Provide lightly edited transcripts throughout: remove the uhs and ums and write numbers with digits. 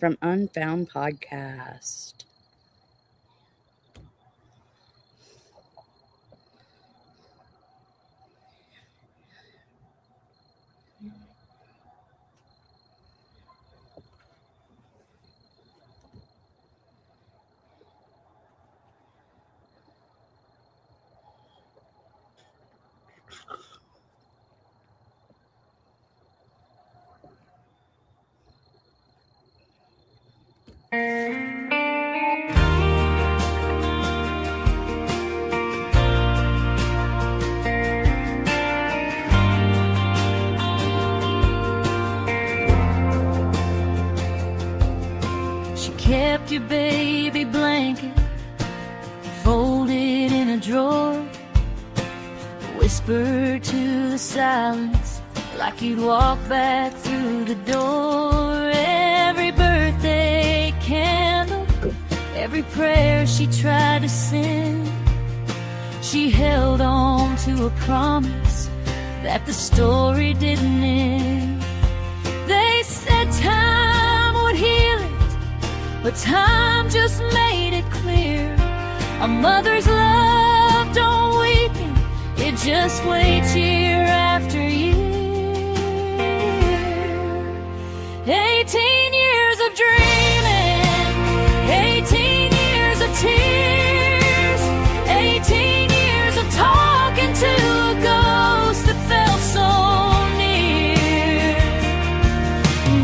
from Unfound Podcast. She kept your baby blanket folded in a drawer, whispered to the silence like you'd walk back through the door. Every birthday candle, every prayer she tried to send, she held on to a promise that the story didn't end. They said time would heal it, but time just made it clear. A mother's love don't weaken, it just waits year after year. 18 years of dreaming, 18 years of tears, 18 years of talking to a ghost that felt so near.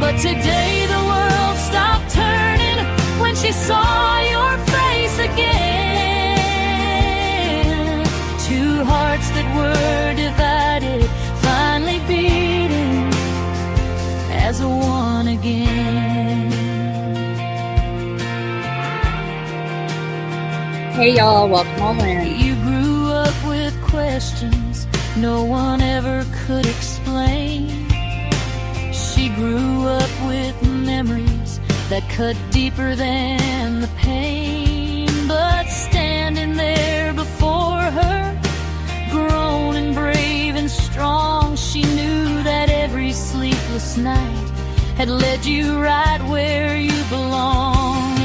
But today the world stopped turning when she saw your face again. Two hearts that were divided finally beating as a one again. Hey y'all, welcome all in. You grew up with questions no one ever could explain. She grew up with memories that cut deeper than the pain. But standing there before her, grown and brave and strong, she knew that every sleepless night had led you right where you belong.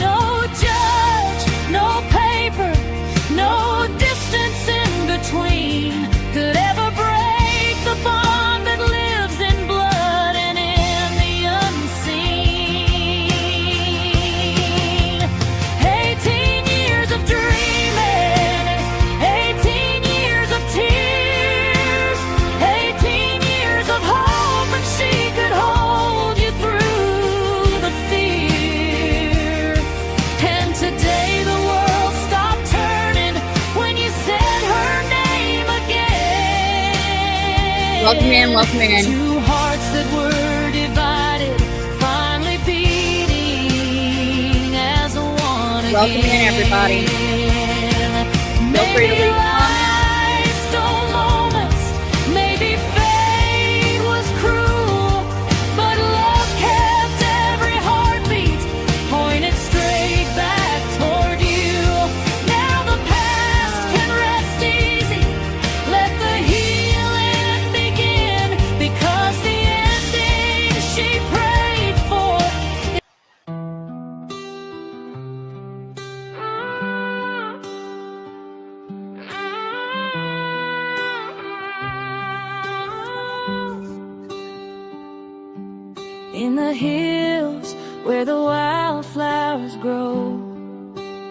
No judge, no paper, no distance in between could ever break the bond that lives in blood and in the unseen. 18 years of dreaming, 18 years of tears, 18 years of hope, and she could hold you through the fear. And today the world stopped turning when you said her name again. Welcome in, welcome in. Two hearts that were divided finally beating as a one again. Welcome in, everybody. Feel free to leave Maybe life's dull moments, maybe fate was cruel, but love kept every heartbeat pointed straight back toward you. Now the past can rest easy, let the healing begin, because the ending she prayed for. In the hills where the wildflowers grow,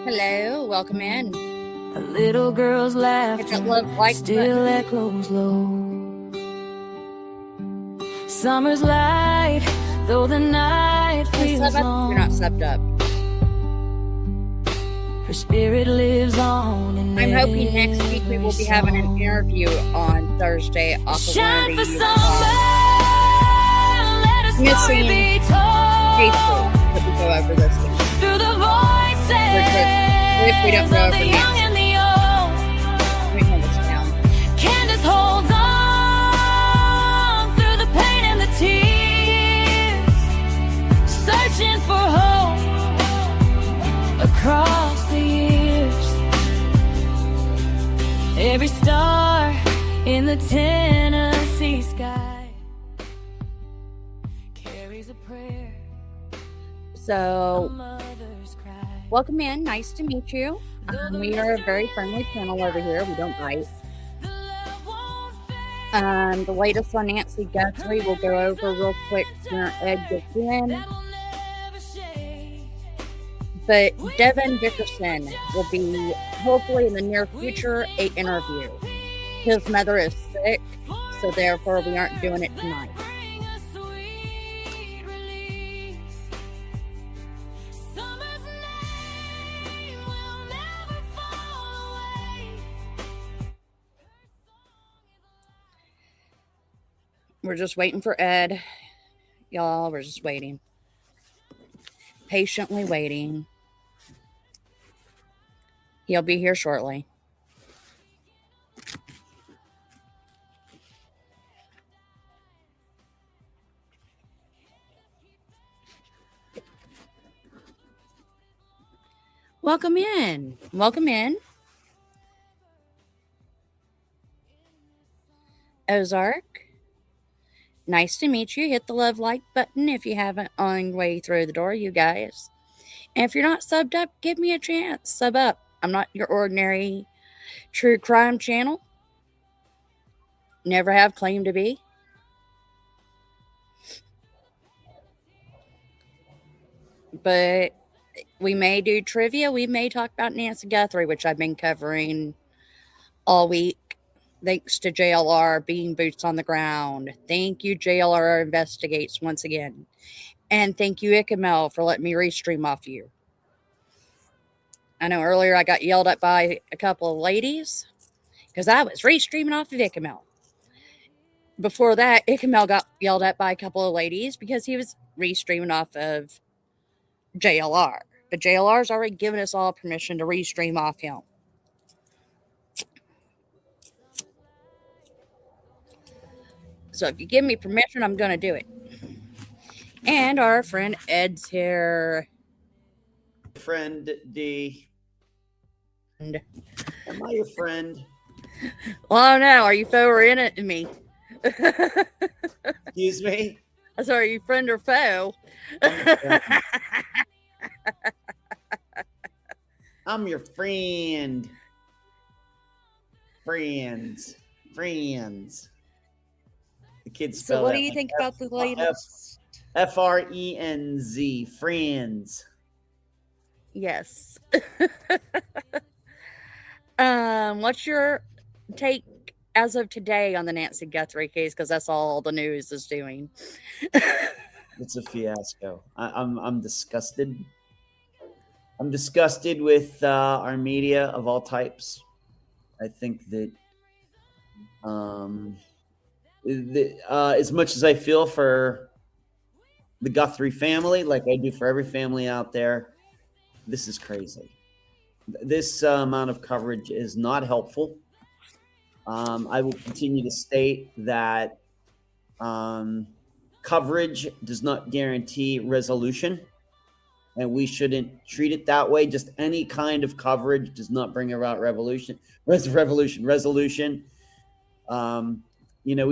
Hello, welcome in. a little girl's Hit laughter that love like still button. echoes low. Summer's light, though the night feels Sub up? long, You're not subbed up. her spirit lives on in I'm hoping next week we will be having an every interview on Thursday off song. of Shine one for of the summer, let a story missing be cases told that we go over this week. through the voices If we don't go of over the next young and the old. Let me hold this down. Candace holds on through the pain and the tears, searching for hope across the years. Every star in the Tennessee sky carries a prayer A So, mother's cry. welcome in. Nice to meet you. Though the We are a very mystery friendly channel over here. We don't bite. remains, the love won't fade. The latest on Nancy The Guthrie we'll go memories over of real quick good when our Ed gets times in. that will never shade. But We Devin flee Dickerson will be, joy, hopefully in the near we future, a flee interview. for His peace. mother is sick, For so therefore we aren't doing answers it that tonight. bring a sweet release. Summer's name will never fall away. We're just waiting for Ed. Y'all, we're just waiting. Patiently waiting. He'll be here shortly. Welcome in. Welcome in. Ozark. Nice to meet you. Hit the love like button if you haven't on your way through the door, you guys. And if you're not subbed up, give me a chance. Sub up. I'm not your ordinary true crime channel. Never have claimed to be. But we may do trivia. We may talk about Nancy Guthrie, which I've been covering all week. Thanks to JLR being boots on the ground. Thank you, JLR Investigates, once again. And thank you, Icamel, for letting me restream off you. I know earlier I got yelled at by a couple of ladies because I was restreaming off of Icamel. Before that, Icamel got yelled at by a couple of ladies because he was restreaming off of JLR. But JLR's already given us all permission to restream off him. So if you give me permission, I'm going to do it. And our friend Ed's here. Friend D. And, Am I your friend? well, I don't know. Are you foe or in it to me? Excuse me? Sorry, are you friend or foe? I'm your friend. I'm your friend. Friends. Friends. The kids spell So what that do you like think about the latest? Friends. Friends. Yes. What's your take as of today on the Nancy Guthrie case? Because that's all the news is doing. It's a fiasco. I'm disgusted. I'm disgusted with our media of all types. I think that as much as I feel for the Guthrie family, like I do for every family out there, this is crazy. This amount of coverage is not helpful. I will continue to state that coverage does not guarantee resolution, and we shouldn't treat it that way. Just any kind of coverage does not bring about resolution. We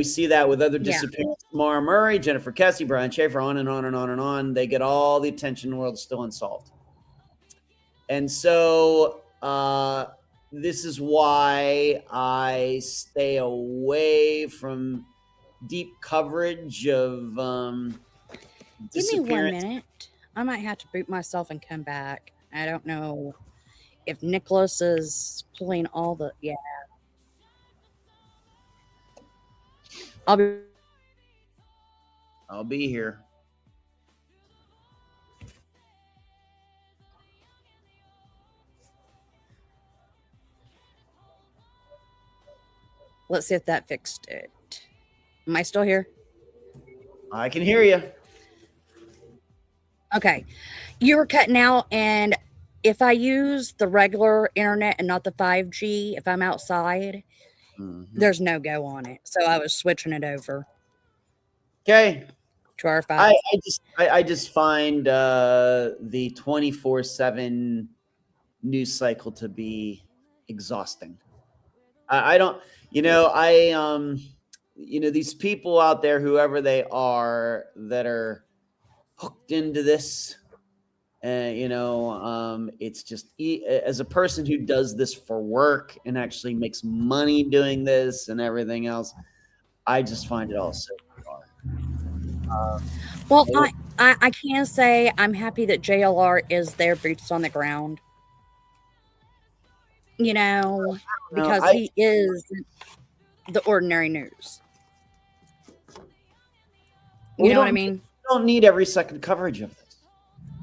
see that with other disappearances. Mara Murray, Jennifer Kessie, Brian Schaefer, on and on and on and on. They get all the attention in the world, still unsolved. And so this is why I stay away from deep coverage of Give me 1 minute. I might have to boot myself and come back. I don't know if Nicholas is pulling all the I'll be here. Let's see if that fixed it. Am I still here? I can hear you. Okay. You were cutting out, and if I use the regular internet and not the 5G, if I'm outside, there's no go on it. So I was switching it over. Okay. To our 5G. I just find the 24/7 news cycle to be exhausting. I don't, these people out there, whoever they are, that are hooked into this, It's just as a person who does this for work and actually makes money doing this and everything else, I just find it all so bizarre. Well, I can say I'm happy that JLR is their boots on the ground. Because I he is the ordinary news. You know what I mean? We don't need every second coverage of this.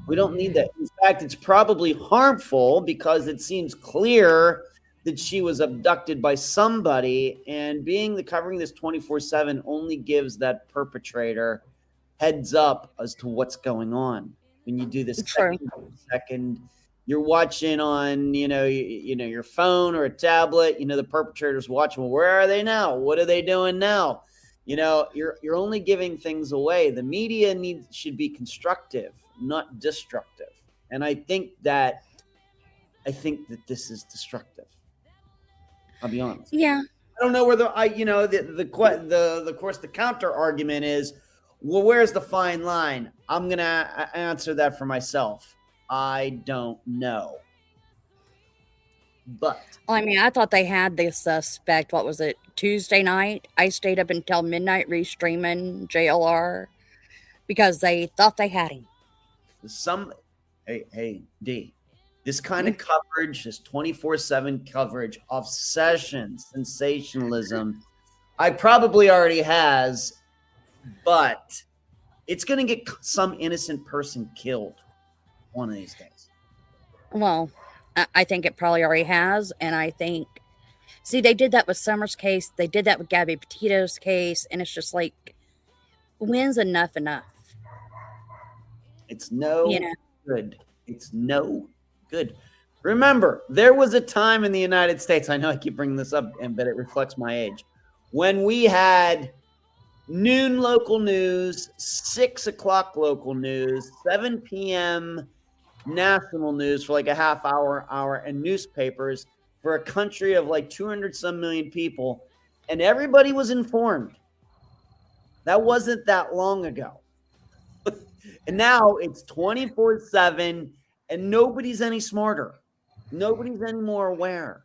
We don't need that. In fact, it's probably harmful because it seems clear that she was abducted by somebody, and covering this 24/7 only gives that perpetrator heads up as to what's going on. When you do this True. second, you're watching on your phone or a tablet. The perpetrator's watching. Well, where are they now? What are they doing now? You're only giving things away. The media should be constructive, not destructive. And I think that this is destructive. I'll be honest. Yeah. I don't know where the course the counter argument is, well, where's the fine line? I'm going to answer that for myself. I don't know. But I thought they had the suspect. What was it? Tuesday night. I stayed up until midnight restreaming JLR because they thought they had him. Hey, D. This kind of coverage, this 24/7 coverage of sensationalism, I probably already has, but it's going to get some innocent person killed one of these days. Well, I think it probably already has, and I think, they did that with Summer's case, they did that with Gabby Petito's case, and it's just like, when's enough? It's good. It's no good. Remember, there was a time in the United States, I know I keep bringing this up, but it reflects my age, when we had noon local news, 6 o'clock local news, 7 p.m. national news for like a half hour, and newspapers for a country of like 200 some million people, and everybody was informed. That wasn't that long ago. And now it's 24/7, and nobody's any smarter. Nobody's any more aware.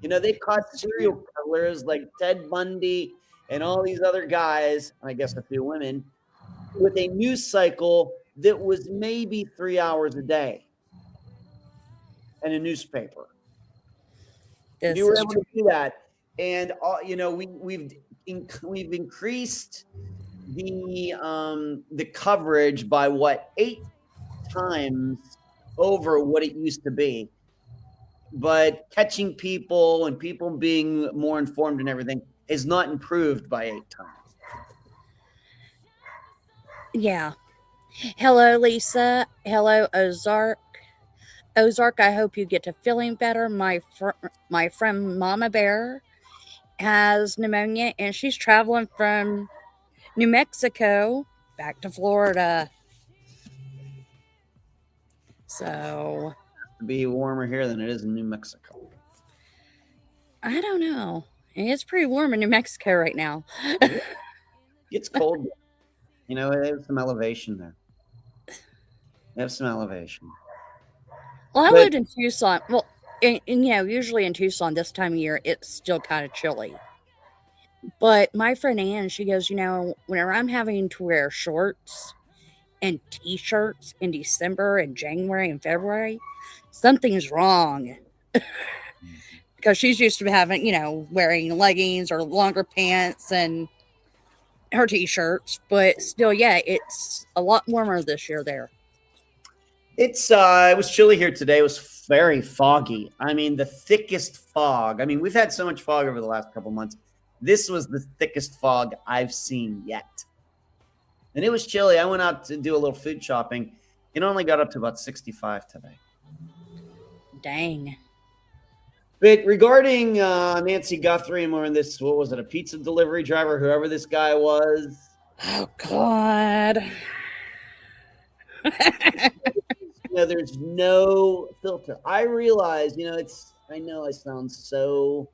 They caught serial killers like Ted Bundy and all these other guys, and I guess a few women, with a news cycle that was maybe 3 hours a day and a newspaper. You were able to do that, and we've increased the coverage by 8 times over what it used to be. But catching people and people being more informed and everything is not improved by 8 times. Yeah. Hello, Lisa. Hello, Ozark. Ozark, I hope you get to feeling better. My friend Mama Bear has pneumonia, and she's traveling from New Mexico back to Florida. So it'll be warmer here than it is in New Mexico. I don't know. It's pretty warm in New Mexico right now. It's cold. They have some elevation there. They have some elevation. Well, I lived in Tucson. Well, usually in Tucson this time of year, it's still kind of chilly. But my friend Ann, she goes, whenever I'm having to wear shorts and T-shirts in December and January and February, something's wrong. Because she's used to having, wearing leggings or longer pants and her T-shirts. But still, yeah, it's a lot warmer this year there. It was chilly here today. It was very foggy. The thickest fog. We've had so much fog over the last couple months. This was the thickest fog I've seen yet. And it was chilly. I went out to do a little food shopping. It only got up to about 65 today. Dang. But regarding Nancy Guthrie and more in this, what was it, a pizza delivery driver, whoever this guy was? Oh, God. There's no filter. I realize, I know I sound so,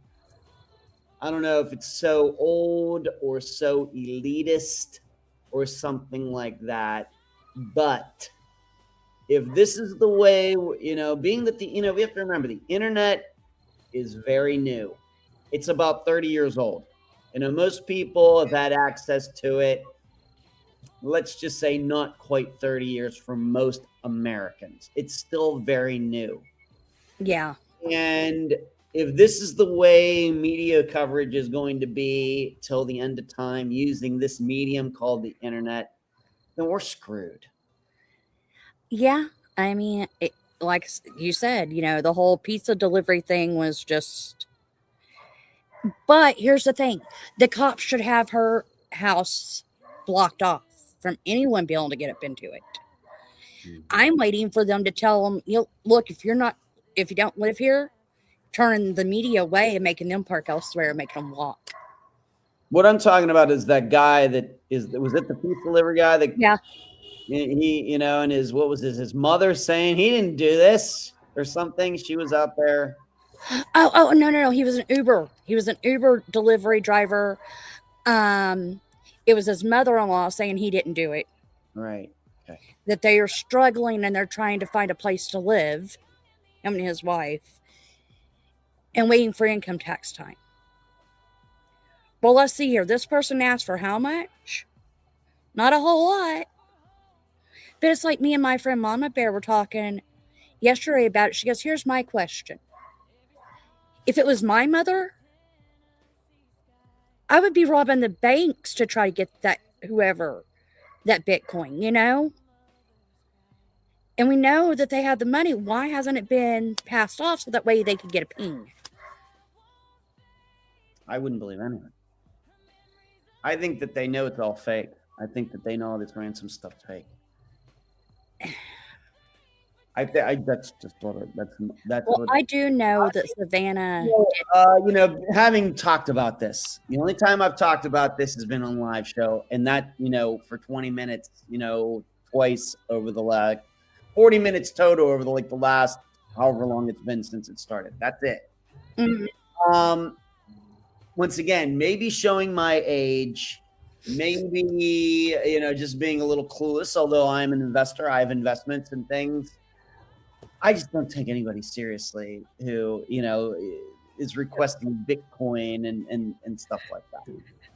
I don't know if it's so old or so elitist or something like that, but if this is the way, being that we have to remember the internet is very new. It's about 30 years old. Most people have had access to it, let's just say not quite 30 years for most Americans. It's still very new. Yeah. And if this is the way media coverage is going to be till the end of time using this medium called the internet, then we're screwed. Yeah. I mean, like you said, the whole pizza delivery thing was just. But here's the thing, the cops should have her house blocked off from anyone being able to get up into it. I'm waiting for them to tell them, look, if you don't live here, turning the media away and making them park elsewhere and making them walk. What I'm talking about is that guy was it the pizza delivery guy that Yeah. He and his mother saying he didn't do this or something. She was out there. Oh, no. He was an Uber. He was an Uber delivery driver. It was his mother-in-law saying he didn't do it. Right. Okay. That they are struggling and they're trying to find a place to live, him and his wife, and waiting for income tax time. Well, let's see here. This person asked for how much? Not a whole lot. But it's like me and my friend Mama Bear were talking yesterday about it. She goes, here's my question. If it was my mother, I would be robbing the banks to try to get that Bitcoin, And we know that they have the money. Why hasn't it been passed off so that way they could get a ping? I wouldn't believe anything. I think that they know it's all fake. I think that they know all this ransom stuff's fake. That's just what that's. Well, I do know that Savannah. Having talked about this, the only time I've talked about this has been on a live show, and that for 20 minutes, twice over the last 40 minutes total over the last however long it's been since it started. That's it. Mm-hmm. Once again, maybe showing my age, maybe just being a little clueless. Although I'm an investor, I have investments and things. I just don't take anybody seriously who, is requesting Bitcoin and stuff like that.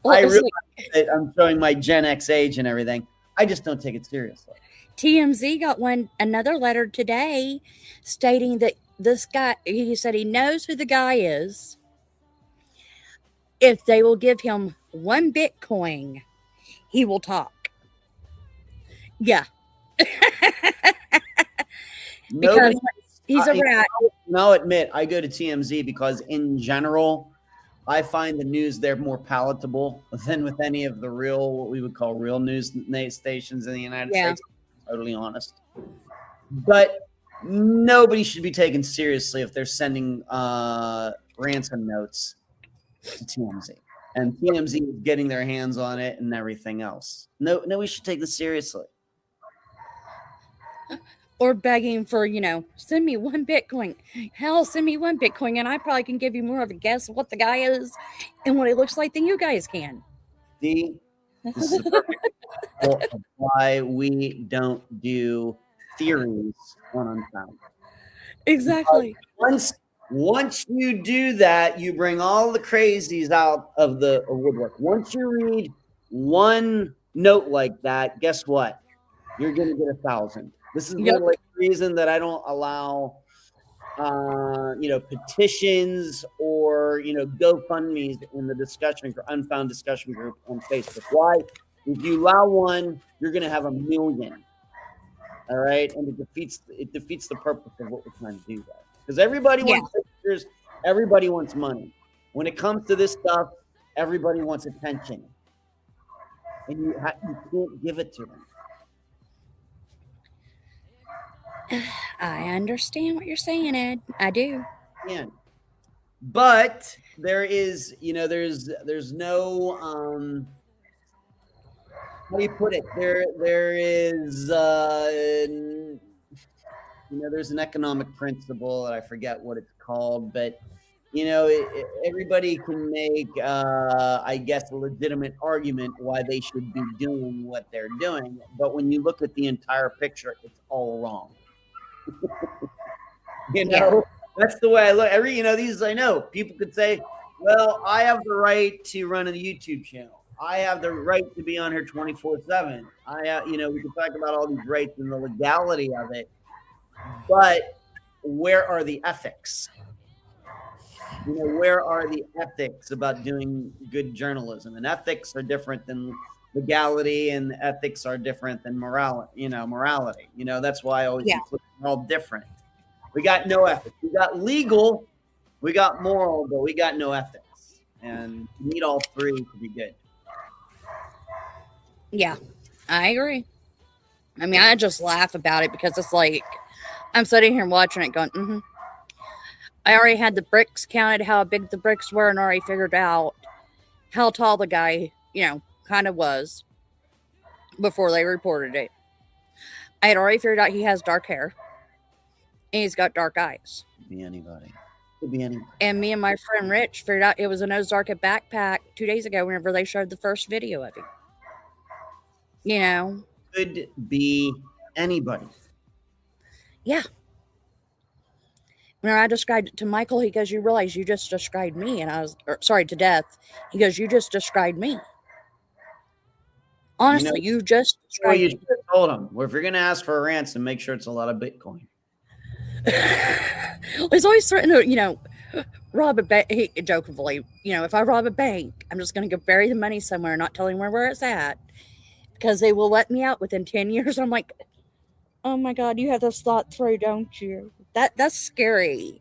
Well, I realize that I'm showing my Gen X age and everything. I just don't take it seriously. TMZ got another letter today stating that this guy, he said he knows who the guy is. If they will give him 1 Bitcoin, he will talk. Yeah. Because he's a rat. I'll admit, I go to TMZ because in general, I find the news there more palatable than with any of the what we would call real news stations in the United States. Totally honest. But nobody should be taken seriously if they're sending ransom notes to TMZ. And TMZ is getting their hands on it and everything else. No, we should take this seriously. Or begging for, send me 1 Bitcoin. Hell, send me 1 Bitcoin, and I probably can give you more of a guess of what the guy is and what he looks like than you guys can. See, this is the perfect example of why we don't do theories on Unfound. Exactly. Once you do that, you bring all the crazies out of the woodwork. Once you read one note like that, guess what? You're going to get 1,000. This is the reason that I don't allow, petitions or, GoFundMe's in the discussion or Unfound discussion group on Facebook. Why? If you allow one, you're going to have 1 million. All right. And it defeats the purpose of what we're trying to do there. Because everybody wants pictures. Everybody wants money. When it comes to this stuff, everybody wants attention. And you can't give it to them. I understand what you're saying, Ed. I do. Yeah. But there is, there's no, how do you put it? There is, there's an economic principle that I forget what it's called, but everybody can make, I guess, a legitimate argument why they should be doing what they're doing. But when you look at the entire picture, it's all wrong. Yeah. That's the way I look. These I know people could say, well, I have the right to run a YouTube channel. I have the right to be on here 24/7. We can talk about all these rights and the legality of it, but where are the ethics? Where are the ethics about doing good journalism? And ethics are different than legality, and ethics are different than morality. That's why I always Yeah. they're all different. We got no ethics. We got legal, we got moral, but we got no ethics. And you need all three to be good. Yeah, I agree. I mean, I just laugh about it because it's like I'm sitting here watching it going, mm-hmm. I already had the bricks counted, how big the bricks were, and already figured out how tall the guy, kind of was before they reported it. I had already figured out he has dark hair and he's got dark eyes. Could be anybody. Could be anybody. And me and my friend Rich figured out it was an Ozarka backpack 2 days ago whenever they showed the first video of him. Could be anybody. Yeah. When I described it to Michael, he goes, "You realize you just described me?" And I was, sorry, to Death. He goes, "You just described me. Honestly, you just described you me." should have told him, well, if you're going to ask for a ransom, make sure it's a lot of Bitcoin. He's always threatening to, rob a bank. Jokingly, if I rob a bank, I'm just going to go bury the money somewhere, not telling where it's at, because they will let me out within 10 years. I'm like, oh my God, you have this thought through, don't you? That's scary.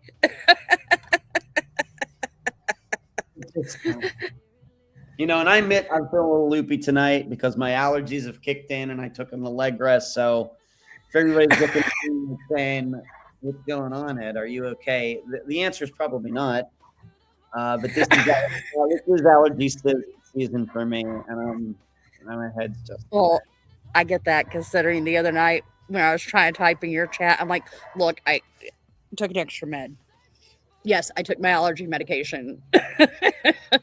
And I admit I'm feeling a little loopy tonight because my allergies have kicked in and I took an Allegra. So if everybody's looking at me and saying, what's going on, Ed? Are you okay? The answer is probably not. But this is allergy season for me, and my head's just. Well, I get that, considering the other night when I was trying to type in your chat, I'm like, look, I took an extra med. Yes, I took my allergy medication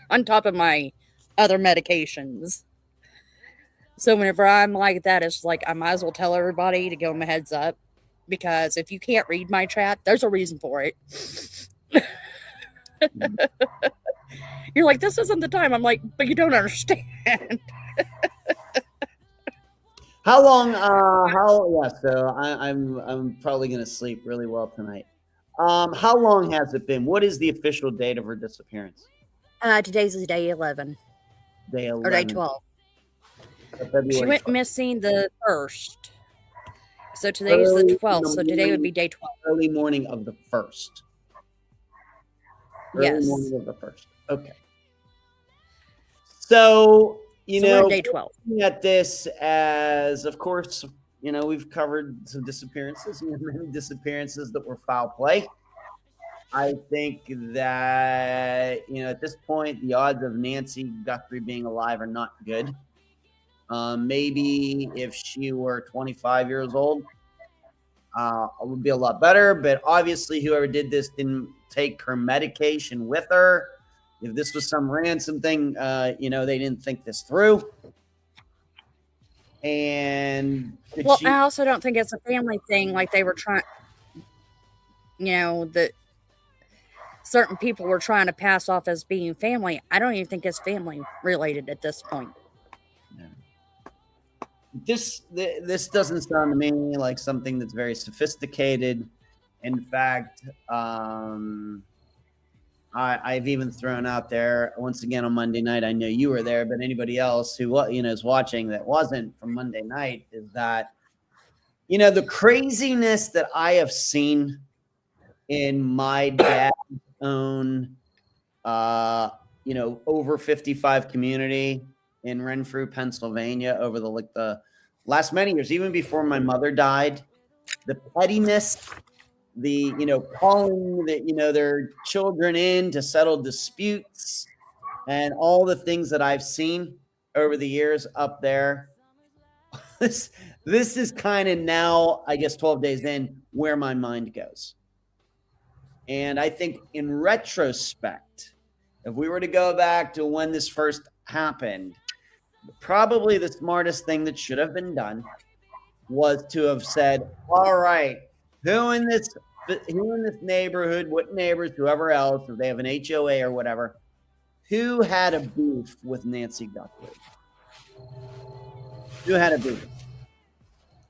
on top of my other medications. So whenever I'm like that, it's like I might as well tell everybody to give them a heads up, because if you can't read my chat, there's a reason for it. You're like, this isn't the time. I'm like, but you don't understand. How long? So I'm probably gonna sleep really well tonight. How long has it been? What is the official date of her disappearance? Today's is day 11. Day 11. Or day 12. She went missing the 1st. So today's the 12th. So today would be day 12. Early morning of the 1st. Early morning of the 1st. Okay. So, day 12. Looking at this as, of course, we've covered some disappearances, many disappearances that were foul play. I think that, at this point, the odds of Nancy Guthrie being alive are not good. Maybe if she were 25 years old, it would be a lot better. But obviously, whoever did this didn't take her medication with her. If this was some ransom thing, they didn't think this through. And I also don't think it's a family thing, like they were trying, that certain people were trying to pass off as being family. I don't even think it's family related at this point. Yeah. This doesn't sound to me like something that's very sophisticated. In fact, I've even thrown out there once again on Monday night. I know you were there, but anybody else who is watching that wasn't from Monday night is that the craziness that I have seen in my dad's own over 55 community in Renfrew, Pennsylvania over the last many years, even before my mother died, the pettiness, the calling their children in to settle disputes, and all the things that I've seen over the years up there. This is kind of now, I guess, 12 days in, where my mind goes. And I think in retrospect, if we were to go back to when this first happened, probably the smartest thing that should have been done was to have said, all right, who in this neighborhood, what neighbors, whoever else, if they have an HOA or whatever, who had a beef with Nancy Guthrie? Who had a beef?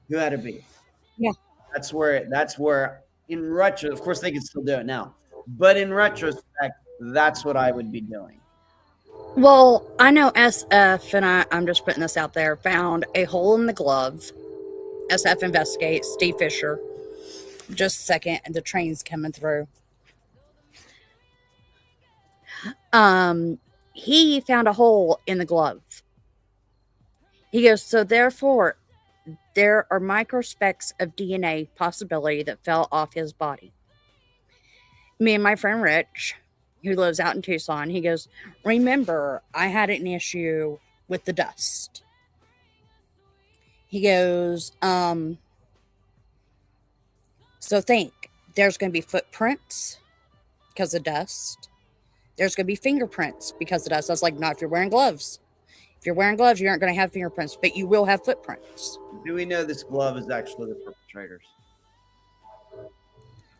Who had a beef? Yeah. That's where in retro, of course they can still do it now, but in retrospect, that's what I would be doing. Well, I know SF, and I'm just putting this out there, found a hole in the glove. SF investigates, Steve Fisher. Just a second, and the train's coming through. He found a hole in the glove. He goes, so therefore, there are microspecks of DNA possibility that fell off his body. Me and my friend Rich, who lives out in Tucson, he goes, remember, I had an issue with the dust. He goes, so think, there's going to be footprints because of dust. There's going to be fingerprints because of dust. I was like, not if you're wearing gloves. If you're wearing gloves, you aren't going to have fingerprints, but you will have footprints. Do we know this glove is actually the perpetrators?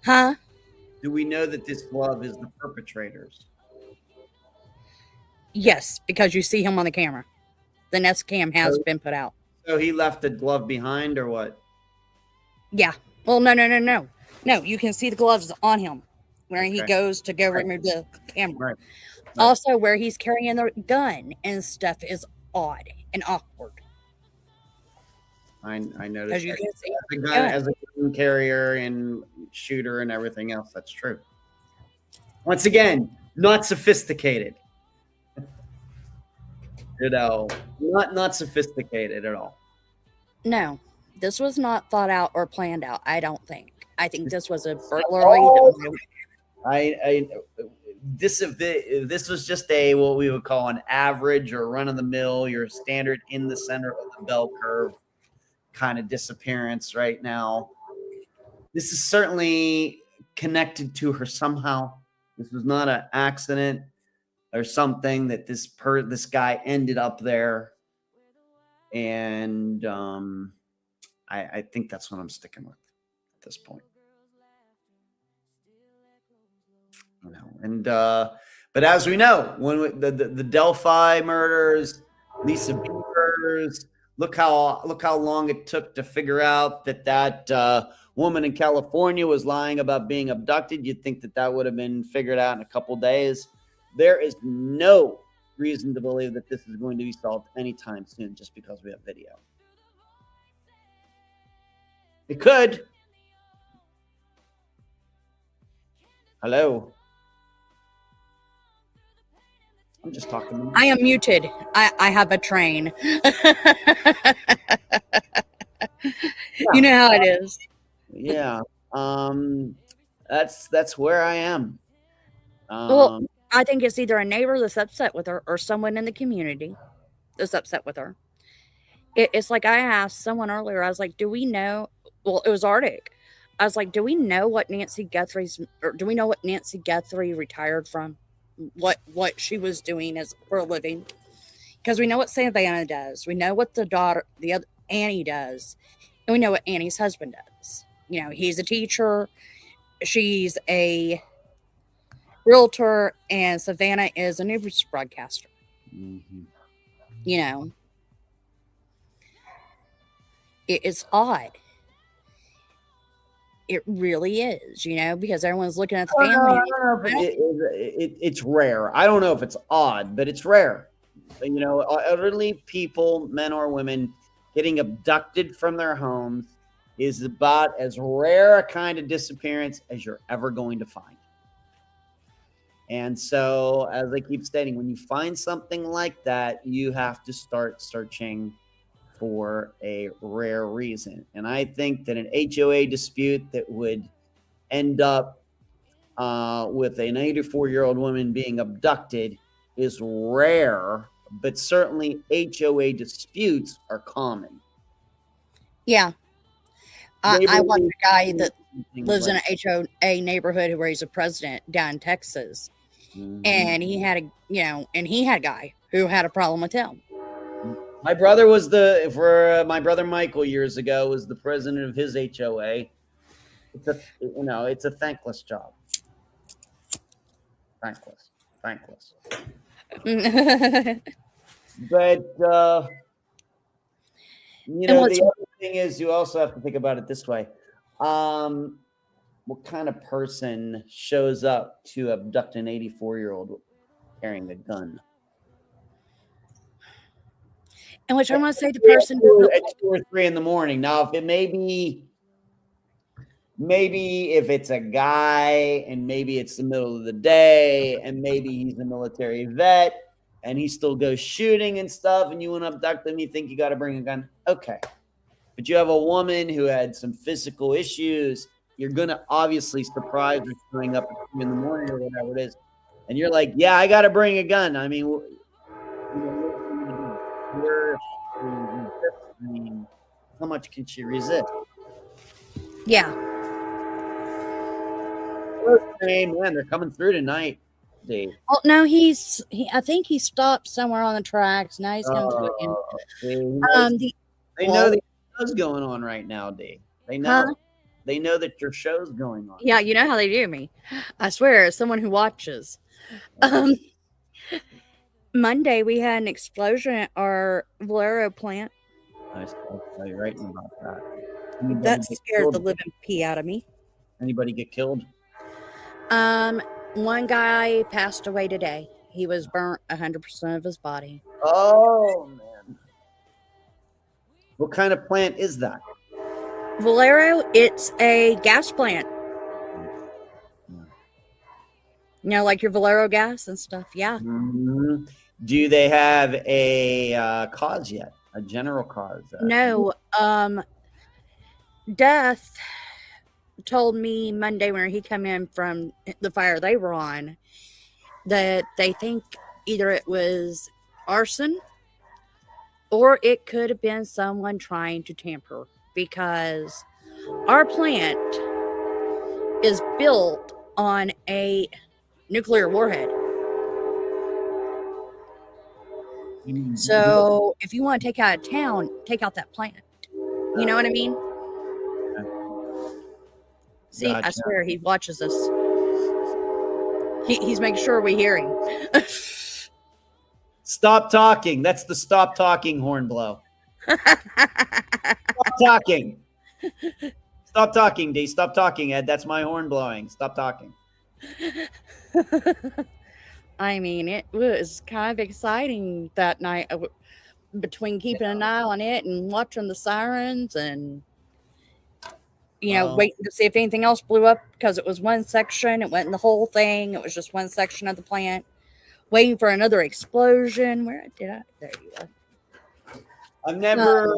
Huh? Do we know that this glove is the perpetrators? Yes, because you see him on the camera. The Nest cam has been put out. So he left the glove behind or what? Yeah. Well, no. No, you can see the gloves on him where he goes to go remove the camera. Right. Also, where he's carrying the gun and stuff is odd and awkward. I noticed. As you can see, as a gun carrier and shooter and everything else, that's true. Once again, not sophisticated. Not sophisticated at all. No, this was not thought out or planned out. I don't think. I think this was a burglary. This was just a what we would call an average or run of the mill, your standard in the center of the bell curve kind of disappearance right now. This is certainly connected to her somehow. This was not an accident or something that this guy ended up there. And I think that's what I'm sticking with at this point. But as we know, when the Delphi murders, Lisa Beavers, look how long it took to figure out that woman in California was lying about being abducted. You'd think that would have been figured out in a couple days. There is no reason to believe that this is going to be solved anytime soon just because we have video. It could. Hello. I'm just talking. I am muted. I have a train. You know how it is. Yeah. That's where I am. Well, I think it's either a neighbor that's upset with her or someone in the community that's upset with her. It's like I asked someone earlier, I was like, do we know? Well, it was Arctic. I was like, do we know what Nancy Guthrie retired from? What she was doing for a living? Because we know what Savannah does. We know what the other Annie does. And we know what Annie's husband does. You know, he's a teacher. She's a realtor. And Savannah is a news broadcaster. Mm-hmm. You know. It's odd. It really is, you know, because everyone's looking at the family. It's rare. I don't know if it's odd, but it's rare. You know, elderly people, men or women, getting abducted from their homes is about as rare a kind of disappearance as you're ever going to find. And so, as I keep stating, when you find something like that, you have to start searching for a rare reason. And I think that an HOA dispute that would end up with an 84-year-old woman being abducted is rare, but certainly HOA disputes are common. Yeah. I watched a guy that lives in an HOA neighborhood where he's a president down in Texas. And he had a guy who had a problem with him. My brother was my brother Michael years ago was the president of his HOA. It's a thankless job. Thankless. But the other thing is, you also have to think about it this way. What kind of person shows up to abduct an 84-year-old carrying a gun? And which I want to say the person at 2 or 3 in the morning. Now, if it maybe if it's a guy and maybe it's the middle of the day and maybe he's a military vet and he still goes shooting and stuff and you want to abduct him, you think you got to bring a gun. Okay. But you have a woman who had some physical issues. You're going to obviously surprise her showing up at 2 in the morning or whatever it is. And you're like, yeah, I got to bring a gun. I mean, how much can she resist? Yeah. Hey, man, they're coming through tonight, Dave. Oh no, I think he stopped somewhere on the tracks. Now he's coming through again. They know the show's going on right now, Dave. They know. Huh? They know that your show's going on. Yeah, you know how they do me. I swear, as someone who watches. Monday we had an explosion at our Valero plant. I saw you writing about that. That scared the living pee out of me. Anybody get killed? One guy passed away today. He was burnt 100% of his body. Oh man! What kind of plant is that? Valero. It's a gas plant. You know, like your Valero gas and stuff. Yeah. Mm-hmm. Do they have a cause yet? A general cause? No. Death told me Monday when he came in from the fire they were on that they think either it was arson or it could have been someone trying to tamper, because our plant is built on a nuclear warhead. So if you want to take out a town, take out that plant. You know what I mean? See, gotcha. I swear he watches us. He's making sure we hear him. Stop talking. That's the stop talking horn blow. Stop talking. Stop talking, D. Stop talking, Ed. That's my horn blowing. Stop talking. I mean, it was kind of exciting that night between keeping an eye on it and watching the sirens and, waiting to see if anything else blew up, because it was one section. It wasn't the whole thing. It was just one section of the plant. Waiting for another explosion. There you are. I've never,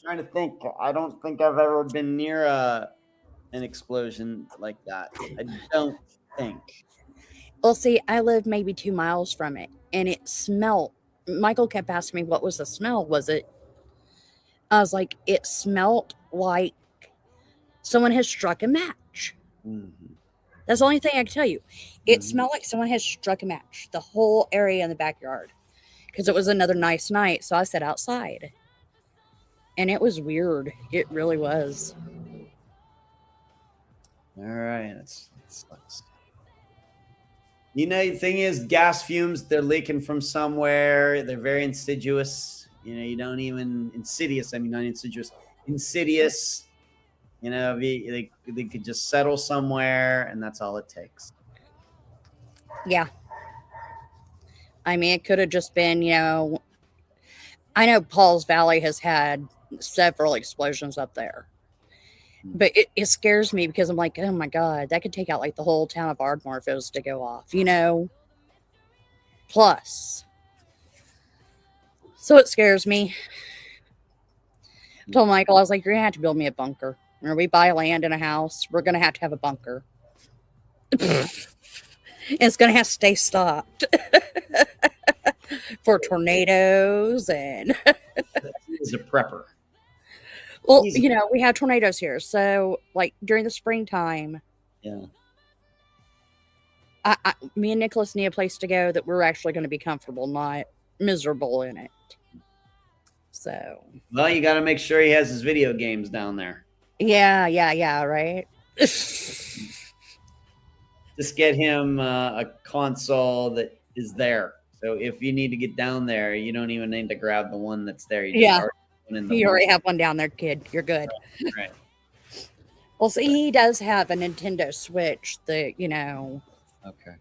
trying to think. I don't think I've ever been near an explosion like that. I don't think. Well, see, I live maybe 2 miles from it, and it smelled. Michael kept asking me, what was the smell? I was like, it smelled like someone has struck a match. Mm-hmm. That's the only thing I can tell you. It smelled like someone has struck a match, the whole area in the backyard, because it was another nice night. So I sat outside, and it was weird. It really was. All right. That sucks. The thing is, gas fumes, they're leaking from somewhere. They're very insidious. You don't even insidious. I mean, not insidious. Insidious. They could just settle somewhere, and that's all it takes. Yeah. I mean, it could have just been, I know Paul's Valley has had several explosions up there. But it scares me because I'm like, oh my God, that could take out like the whole town of Ardmore if it was to go off, Plus. So it scares me. I told Michael, I was like, you're going to have to build me a bunker. When we buy land and a house, we're going to have a bunker. It's going to have to stay stocked for tornadoes and. He's a prepper. Well, Easy. we have tornadoes here. So, like during the springtime, Yeah. me and Nicholas need a place to go that we're actually going to be comfortable, not miserable in it. So, Well, you got to make sure he has his video games down there. yeah, right? Just get him a console that is there. So if you need to get down there, you don't even need to grab the one that's there. You just Yeah. already have one in the You already box. have one down there, kid. You're good. Right. Well, see, he does have a Nintendo Switch that, Okay.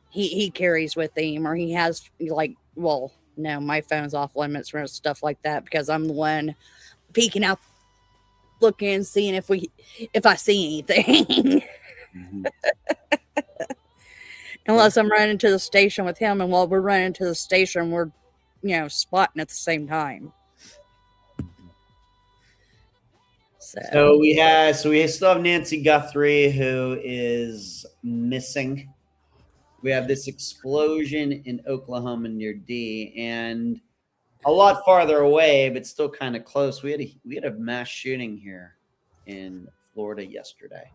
he carries with him, or he has, like, well, no, my phone's off limits for stuff like that because I'm the one peeking out, looking, seeing if I see anything. Mhm. Unless I'm running to the station with him, and while we're running to the station, we're, spotting at the same time. So we still have Nancy Guthrie, who is missing. We have this explosion in Oklahoma near D, and a lot farther away, but still kind of close. We had a mass shooting here in Florida yesterday.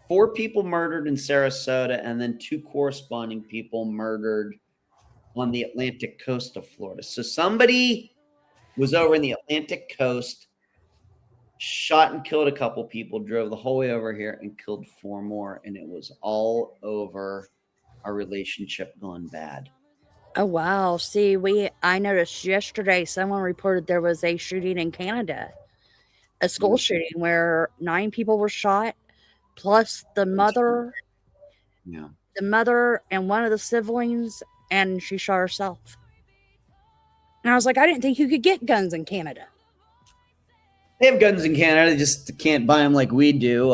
Four people murdered in Sarasota, and then 2 corresponding people murdered on the Atlantic coast of Florida. So somebody was over in the Atlantic coast, shot and killed a couple people, drove the whole way over here and killed 4 more. And it was all over our relationship gone bad. Oh, wow. See, I noticed yesterday someone reported there was a shooting in Canada, a school shooting where 9 people were shot, plus the mother and one of the siblings, and she shot herself. And I was like, I didn't think you could get guns in Canada. They have guns in Canada. They just can't buy them like we do.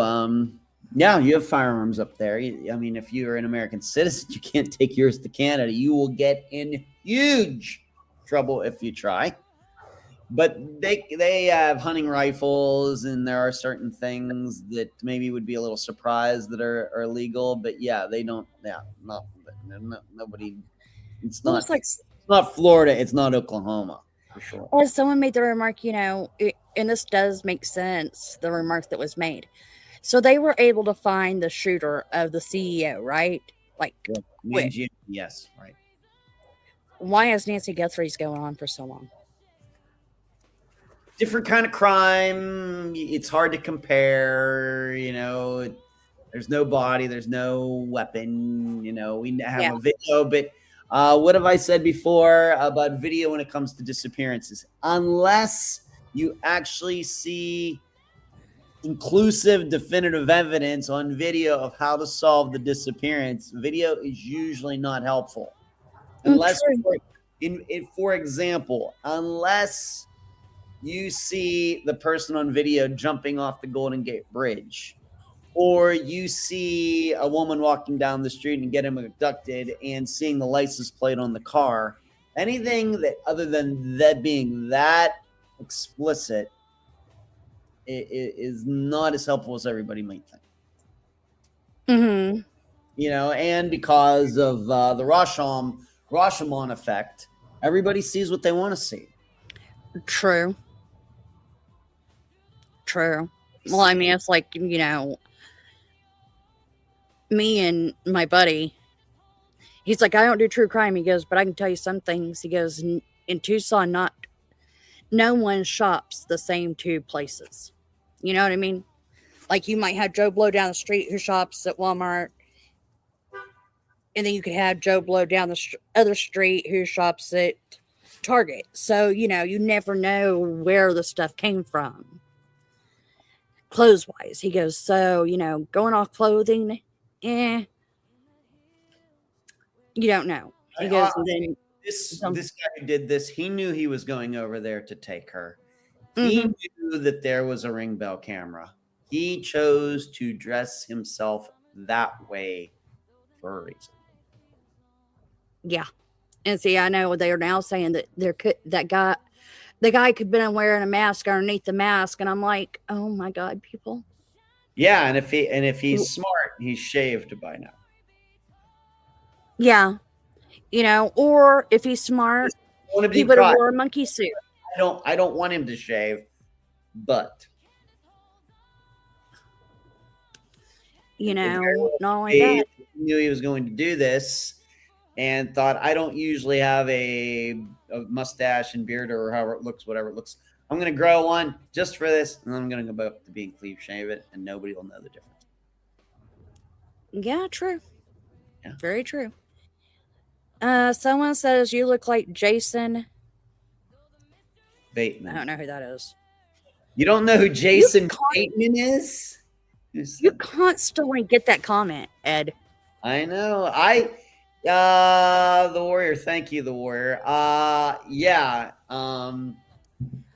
Yeah, you have firearms up there. I mean, if you're an American citizen, you can't take yours to Canada. You will get in huge trouble if you try. But they have hunting rifles, and there are certain things that maybe would be a little surprised that are illegal. But yeah, they don't. Yeah, nobody. It's not Florida. It's not Oklahoma for sure. Well, someone made the remark, and this does make sense. The remark that was made. So they were able to find the shooter of the CEO, right? Like, yes, right. Why is Nancy Guthrie's going on for so long? Different kind of crime. It's hard to compare. There's no body. There's no weapon. We have a video, but what have I said before about video when it comes to disappearances? Unless you actually see inclusive, definitive evidence on video of how to solve the disappearance, video is usually not helpful. Unless, for example, unless you see the person on video jumping off the Golden Gate Bridge, or you see a woman walking down the street and getting abducted and seeing the license plate on the car, anything that other than that being that explicit is not as helpful as everybody might think. And because of the Rashomon effect, everybody sees what they want to see. True. Well, I mean, it's like, me and my buddy, he's like, I don't do true crime. He goes, but I can tell you some things. He goes, in Tucson, no one shops the same 2 places. You know what I mean? Like, you might have Joe Blow down the street who shops at Walmart, and then you could have Joe Blow down the other street who shops at Target. So, you never know where the stuff came from. Clothes-wise. He goes, so, going off clothing, you don't know. He goes, this guy who did this, he knew he was going over there to take her. He knew that there was a ring bell camera. He chose to dress himself that way for a reason. Yeah. And see, I know they are now saying that the guy could have been wearing a mask underneath the mask, and I'm like, oh my God, people. Yeah, and if he's smart, he's shaved by now. Yeah. Or if he's smart, he would have wore a monkey suit. I don't want him to shave, but not only he that. knew he was going to do this and thought, I don't usually have a mustache and beard or however it looks, whatever it looks. I'm going to grow one just for this, and then I'm going to go back to being clean shave it, and nobody will know the difference. Yeah, true. Yeah. Very true. Someone says you look like Jason Bateman. I don't know who that is. You don't know who Jason Bateman is? You constantly get that comment, Ed. I know. The Warrior. Thank you, the Warrior. Yeah.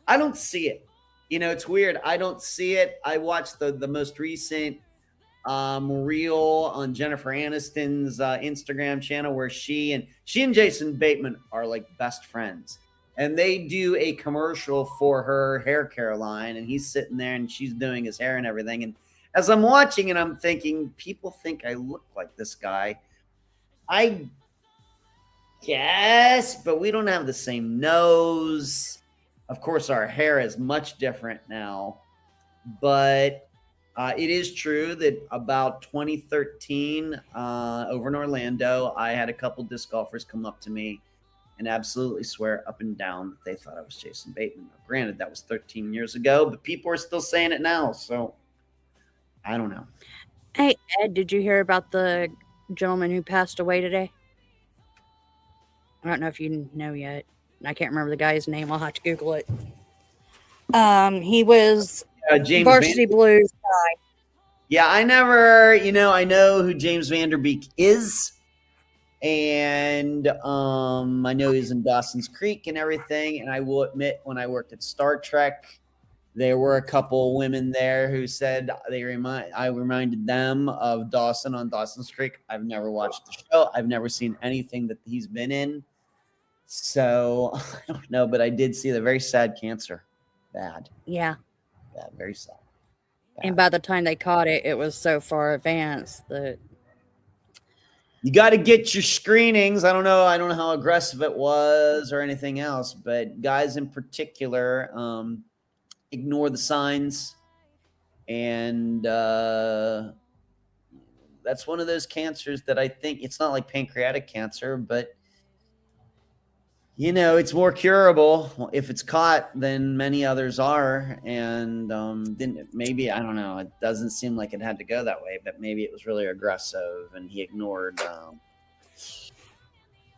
I don't see it. It's weird. I don't see it. I watched the most recent reel on Jennifer Aniston's Instagram channel where she and Jason Bateman are like best friends. And they do a commercial for her hair care line, and he's sitting there and she's doing his hair and everything. And as I'm watching it, I'm thinking, people think I look like this guy. I guess, but we don't have the same nose. Of course, our hair is much different now. But it is true that about 2013, over in Orlando, I had a couple disc golfers come up to me and absolutely swear up and down that they thought I was Jason Bateman. Now, granted, that was 13 years ago, but people are still saying it now, so I don't know. Hey, Ed, did you hear about the gentleman who passed away today? I don't know if you know yet. I can't remember the guy's name. I'll have to Google it. He was James Varsity Blues guy. Yeah, I know who James Vanderbeek is. And I know he's in Dawson's Creek and everything. And I will admit, when I worked at Star Trek, there were a couple women there who said I reminded them of Dawson on Dawson's Creek. I've never watched the show. I've never seen anything that he's been in. So I don't know, but I did see the very sad cancer. Bad. Yeah. Bad, very sad. Bad. And by the time they caught it, it was so far advanced that you got to get your screenings. I don't know how aggressive it was or anything else, but guys in particular, ignore the signs. And that's one of those cancers that I think, it's not like pancreatic cancer, but it's more curable if it's caught than many others are. And then maybe, I don't know, it doesn't seem like it had to go that way, but maybe it was really aggressive and he ignored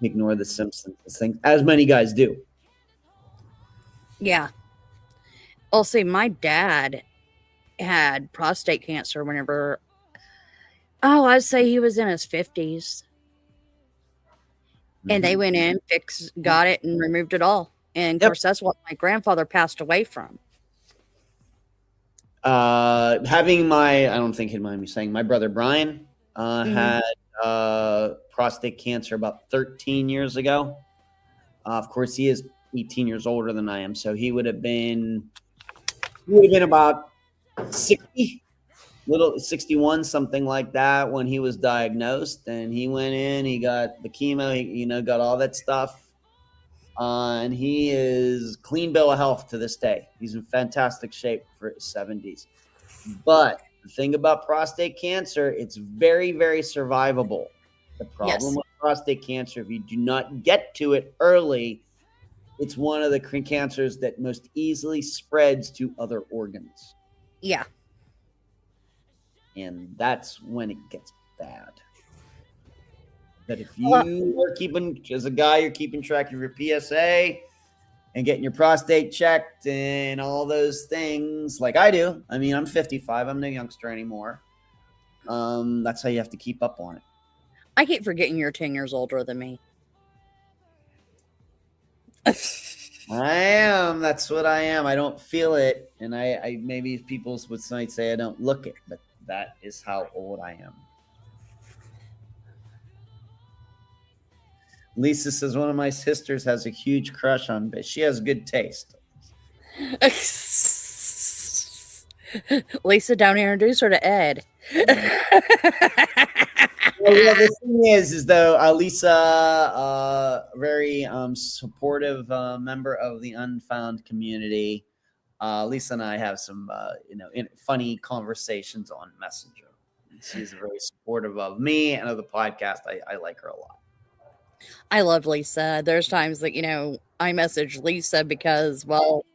the symptoms, things, as many guys do. Yeah. Well, see, my dad had prostate cancer whenever, I'd say he was in his 50s. And they went in, got it, and removed it all. And of course, that's what my grandfather passed away from. I don't think he'd mind me saying, my brother Brian had prostate cancer about 13 years ago. Of course, he is 18 years older than I am, so he would have been about 60. 61, something like that, when he was diagnosed. And he went in, he got the chemo, he got all that stuff, and he is clean bill of health to this day. He's in fantastic shape for his 70s. But the thing about prostate cancer, it's very, very survivable. The problem with prostate cancer, if you do not get to it early, it's one of the cancers that most easily spreads to other organs. Yeah. And that's when it gets bad. But if you are as a guy, you're keeping track of your PSA and getting your prostate checked and all those things like I do. I mean, I'm 55. I'm no youngster anymore. That's how you have to keep up on it. I keep forgetting you're 10 years older than me. I am. That's what I am. I don't feel it. And I maybe people might say I don't look it, but that is how old I am. Lisa says one of my sisters has a huge crush on, but she has good taste. Lisa, don't introduce her to Ed. Well, the thing is though, Lisa, very supportive member of the unfound community. Lisa and I have some, funny conversations on Messenger. She's very supportive of me and of the podcast. I like her a lot. I love Lisa. There's times that, I message Lisa because, well,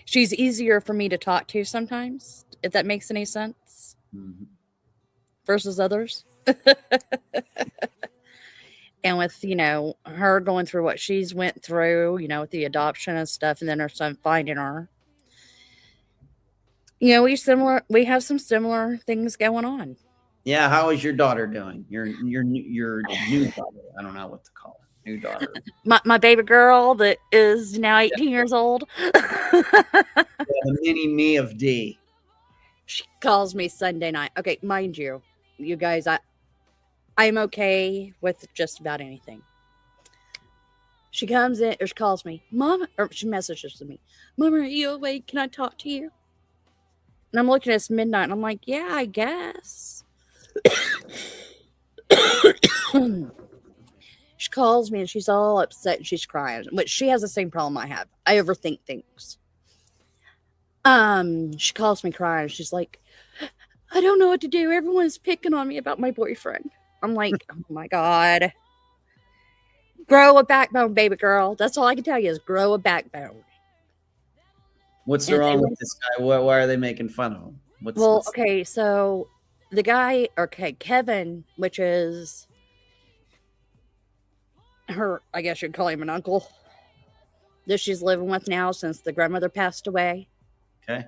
she's easier for me to talk to sometimes, if that makes any sense, versus others. And with, her going through what she's went through, with the adoption and stuff, and then her son finding her. We have some similar things going on. Yeah, how is your daughter doing? Your new daughter. I don't know what to call her. New daughter. My baby girl that is now 18 years old. The mini me of D. She calls me Sunday night. Okay, mind you guys, I'm okay with just about anything. She comes in, or she calls me, Mom, or she messages me, Mom, are you awake? Can I talk to you? And I'm looking at it's midnight, and I'm like, yeah, I guess. She calls me, and she's all upset, and she's crying, which she has the same problem I have. I overthink things. She calls me crying, and she's like, I don't know what to do. Everyone's picking on me about my boyfriend. I'm like, oh my God. Grow a backbone, baby girl. That's all I can tell you is grow a backbone. What's wrong with this guy? Why are they making fun of him? Okay, so the guy, Kevin, which is her, I guess you'd call him an uncle, that she's living with now since the grandmother passed away. Okay.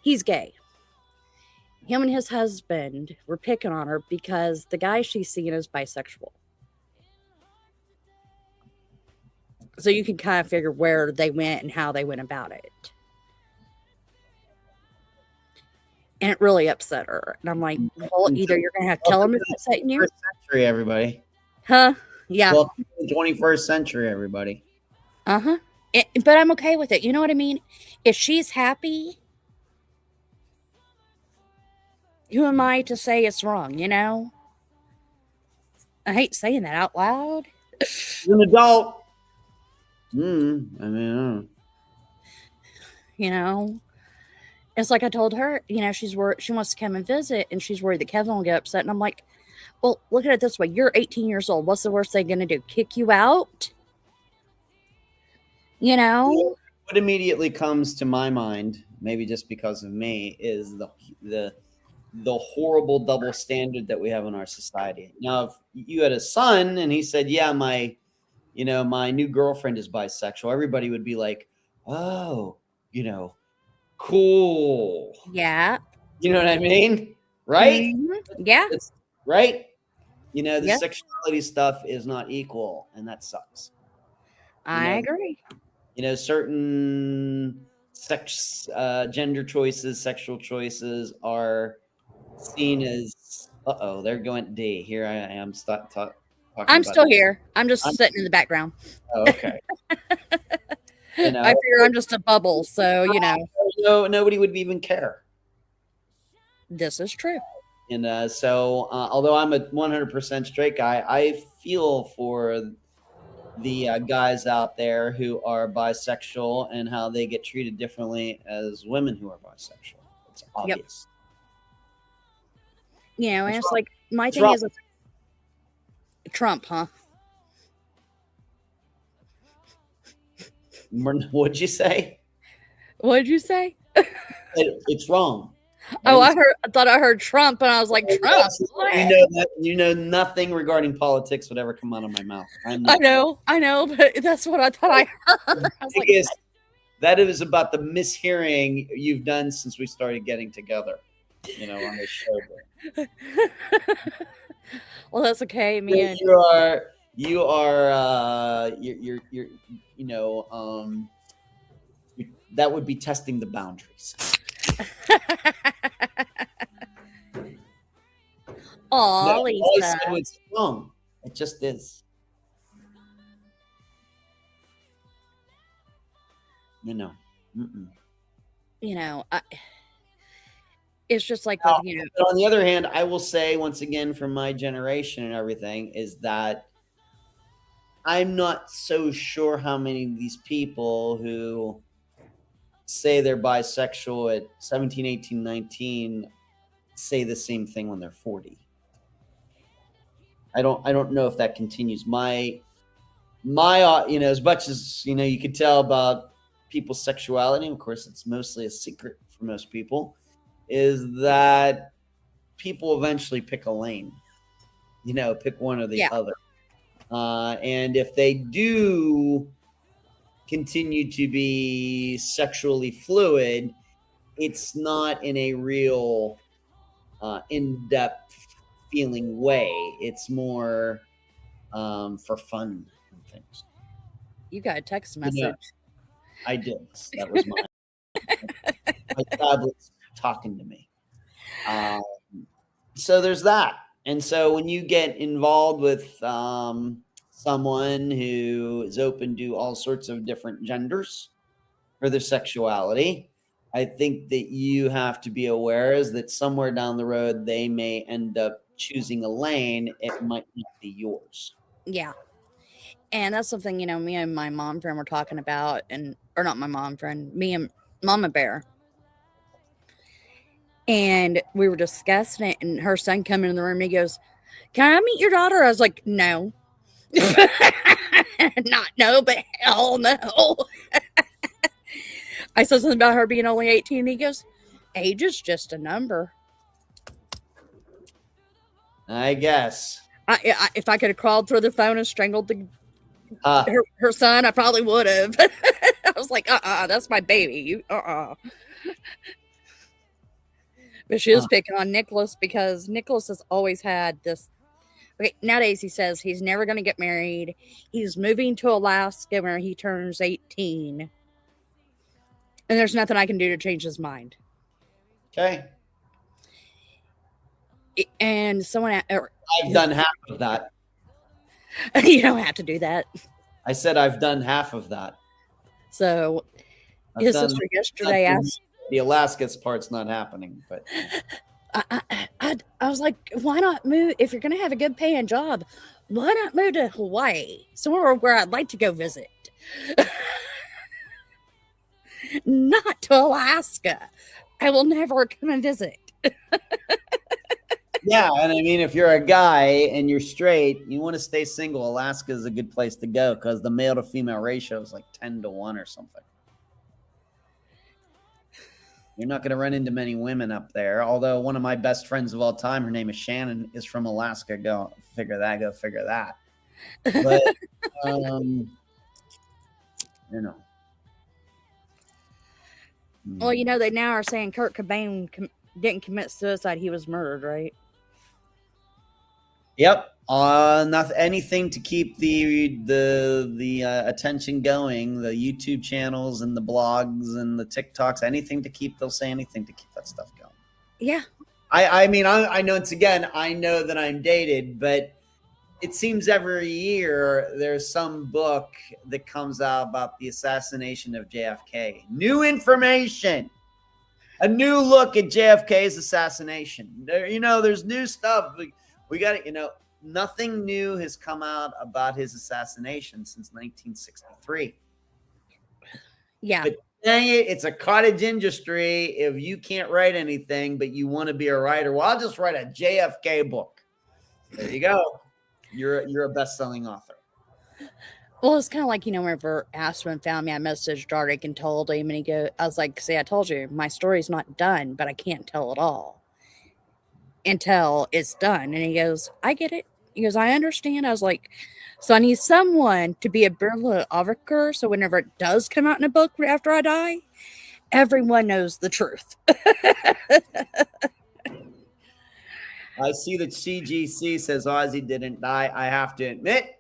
He's gay. Him and his husband were picking on her because the guy she's seeing is bisexual. So you can kind of figure where they went and how they went about it. And it really upset her. And I'm like, well, either you're going to have to tell him it's upsetting you. 21st century, everybody. Huh? Yeah. Welcome to the 21st century, everybody. Uh-huh. But I'm okay with it. You know what I mean? If she's happy, who am I to say it's wrong, I hate saying that out loud. She's an adult. I mean, It's like I told her, she's worried, she wants to come and visit, and she's worried that Kevin will get upset. And I'm like, well, look at it this way. You're 18 years old. What's the worst they're going to do? Kick you out? What immediately comes to my mind, maybe just because of me, is the horrible double standard that we have in our society. Now, if you had a son and he said, yeah, my new girlfriend is bisexual, everybody would be like, oh, cool. Yeah. You know what I mean? Right? Mm-hmm. Yeah. Right? The sexuality stuff is not equal, and that sucks. I agree. Certain gender choices, sexual choices are seen as, they're going D. Here I am talking. I'm still here. I'm just sitting in the background. Oh, okay. I figure I'm just a bubble, so nobody would even care. This is true. And although I'm a 100% straight guy, I feel for the guys out there who are bisexual and how they get treated differently as women who are bisexual. It's obvious. Yep. And it's like, my thing is Trump, huh? What'd you say? What'd you say? It's wrong. Oh, I thought I heard Trump, and I was like, Trump. You know nothing regarding politics would ever come out of my mouth. I know, but that's what I thought I heard. I was like, that is about the mishearing you've done since we started getting together. On this show. Well, that's okay, man. You're that would be testing the boundaries. Oh, Lisa. It's wrong. It just is. It's just like Now, with, you know, but on the other hand, I will say once again from my generation and everything is that I'm not so sure how many of these people who say they're bisexual at 17, 18, 19 say the same thing when they're 40. I don't know if that continues. My as much as, you could tell about people's sexuality, and of course it's mostly a secret for most people, is that people eventually pick a lane, pick one or the yeah, other. And if they do continue to be sexually fluid, it's not in a real in-depth feeling way. It's more for fun and things. you got a text Yeah, message. I did. That was my tablet's talking to me. So there's that. And so when you get involved with someone who is open to all sorts of different genders for their sexuality, I think that you have to be aware is that somewhere down the road they may end up choosing a lane. It might not be yours. Yeah. And that's something, you know, me and my mom friend were talking about, or not my mom friend, me and Mama Bear. And we were discussing it, and her son come in the room and he goes, "Can I meet your daughter?" I was like, "No." Not no, but hell no. I said something about her being only 18, and he goes, "Age is just a number." I guess. If I could have crawled through the phone and strangled Uh, her son, I probably would have. I was like, that's my baby. But she was picking on Nicholas because Nicholas has always had this. Okay, nowadays he says he's never going to get married. He's moving to Alaska where he turns 18. And there's nothing I can do to change his mind. okay. And someone, I've done half of that. you don't have to do that. I said I've done half of that. So I've his done sister yesterday asked. the Alaska's part's not happening, but I was like, why not move? If you're going to have a good paying job, why not move to Hawaii? Somewhere where I'd like to go visit. Not to Alaska. I will never come and visit. yeah, and I mean, if you're a guy and you're straight, you want to stay single, Alaska is a good place to go because the male to female ratio is like 10-1 or something. You're not going to run into many women up there. Although one of my best friends of all time, her name is Shannon, is from Alaska. Go figure that. But, you know. Well, you know, they now are saying Kurt Cobain didn't commit suicide. He was murdered, right? Yep. Not anything to keep the attention going. The YouTube channels and the blogs and the TikToks, anything to keep. They'll say anything to keep that stuff going. Yeah. I mean, I know once again, I know that I'm dated, but it seems every year there's some book that comes out about the assassination of JFK. New information, a new look at JFK's assassination. There's new stuff. We got it. Nothing new has come out about his assassination since 1963. Yeah. But dang it, it's a cottage industry. If you can't write anything, but you want to be a writer, well, I'll just write a JFK book. There you go. You're a best-selling author. Well, it's kind of like, whenever Aspen found me, I messaged Dardick and told him, and I was like, see, I told you, my story's not done, but I can't tell it all until it's done. And he goes, I get it. He goes, I understand. I was like, so I need someone to be a bibliographer, so whenever it does come out in a book after I die, everyone knows the truth. I see that CGC says Ozzy didn't die. I have to admit,